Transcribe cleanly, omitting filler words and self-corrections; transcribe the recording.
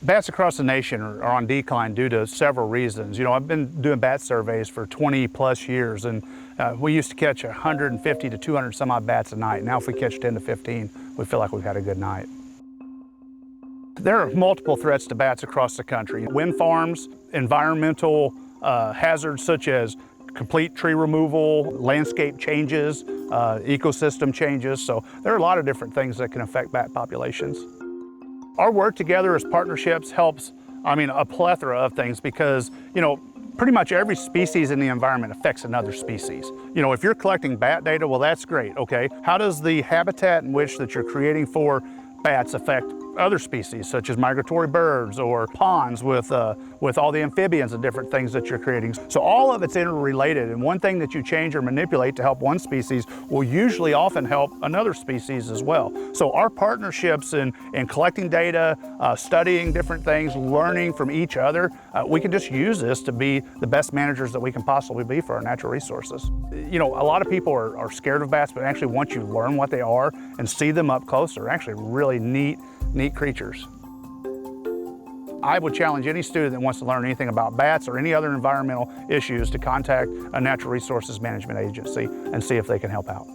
Bats across the nation are on decline due to several reasons. You know, I've been doing bat surveys for 20 plus years, and we used to catch 150 to 200 some odd bats a night. Now if we catch 10 to 15, we feel like we've had a good night. There are multiple threats to bats across the country. Wind farms, environmental hazards such as complete tree removal, landscape changes, ecosystem changes. So there are a lot of different things that can affect bat populations. Our work together as partnerships helps, a plethora of things because, pretty much every species in the environment affects another species. If you're collecting bat data, well, that's great, okay? How does the habitat in which that you're creating for bats affect other species, such as migratory birds or ponds with all the amphibians and different things that you're creating? So all of it's interrelated, and one thing that you change or manipulate to help one species will usually often help another species as well. So our partnerships in collecting data, studying different things, learning from each other, we can just use this to be the best managers that we can possibly be for our natural resources. A lot of people are scared of bats, but actually once you learn what they are and see them up close, they're actually really neat creatures. I would challenge any student that wants to learn anything about bats or any other environmental issues to contact a natural resources management agency and see if they can help out.